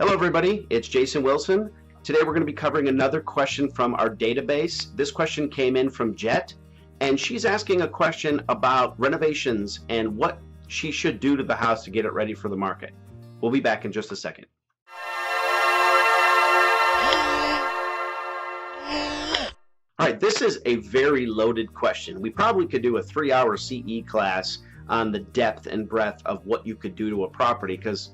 Hello everybody, it's Jason Wilson. Today we're going to be covering another question from our database. This question came in from Jet, and she's asking a question about renovations and what she should do to the house to get it ready for the market. We'll be back in just a second. All right, this is a very loaded question. We probably could do a 3-hour CE class on the depth and breadth of what you could do to a property, because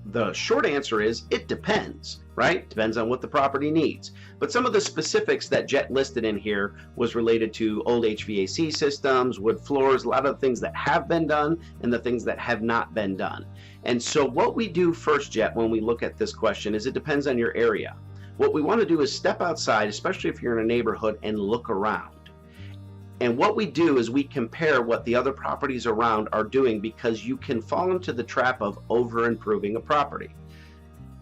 the short answer is it depends, right? Depends on what the property needs. But some of the specifics that Jet listed in here was related to old HVAC systems, wood floors, a lot of the things that have been done and the things that have not been done. And so what we do first, Jet, when we look at this question is it depends on your area. What we want to do is step outside, especially if you're in a neighborhood, and look around. And what we do is we compare what the other properties around are doing, because you can fall into the trap of over improving a property.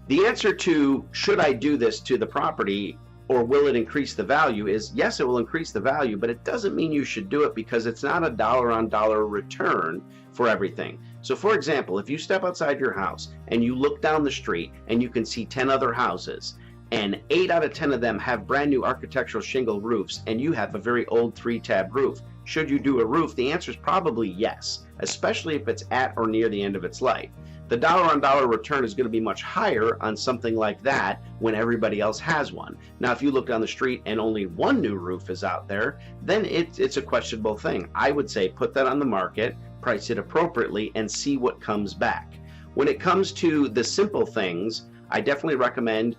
The answer to should I do this to the property or will it increase the value is yes, it will increase the value, but it doesn't mean you should do it, because it's not a dollar on dollar return for everything. So for example, if you step outside your house and you look down the street and you can see 10 other houses, and 8 out of 10 of them have brand new architectural shingle roofs, and you have a very old 3-tab roof. Should you do a roof? The answer is probably yes, especially if it's at or near the end of its life. The dollar on dollar return is going to be much higher on something like that when everybody else has one. Now, if you look down the street and only one new roof is out there, then it's a questionable thing. I would say put that on the market, price it appropriately, and see what comes back. When it comes to the simple things, I definitely recommend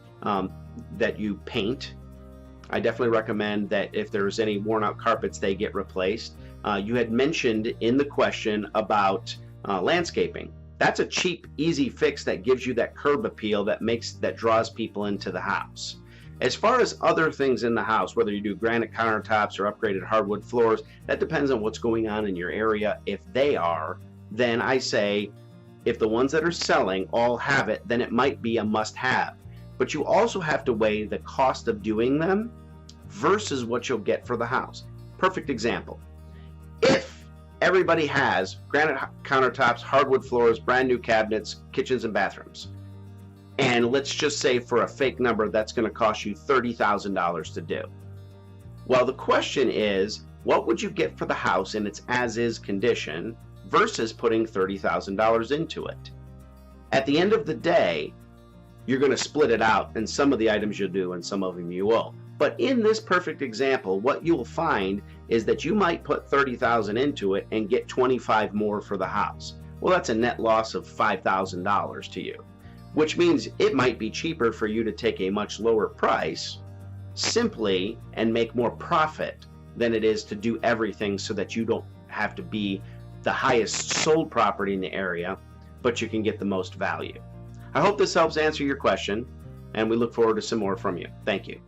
that you paint. I definitely recommend that if there's any worn out carpets, they get replaced. You had mentioned in the question about landscaping. That's a cheap, easy fix that gives you that curb appeal that draws people into the house. As far as other things in the house, whether you do granite countertops or upgraded hardwood floors, that depends on what's going on in your area. If they are, then I say if the ones that are selling all have it, then it might be a must-have. But you also have to weigh the cost of doing them versus what you'll get for the house. Perfect example. If everybody has granite countertops, hardwood floors, brand new cabinets, kitchens and bathrooms, and let's just say for a fake number that's going to cost you $30,000 to do. Well, the question is, what would you get for the house in its as-is condition versus putting $30,000 into it? At the end of the day, you're going to split it out, and some of the items you'll do and some of them you won't. But in this perfect example, what you'll find is that you might put $30,000 into it and get $25,000 more for the house. Well, that's a net loss of $5,000 to you, which means it might be cheaper for you to take a much lower price simply and make more profit than it is to do everything, so that you don't have to be the highest sold property in the area, but you can get the most value. I hope this helps answer your question, and we look forward to some more from you. Thank you.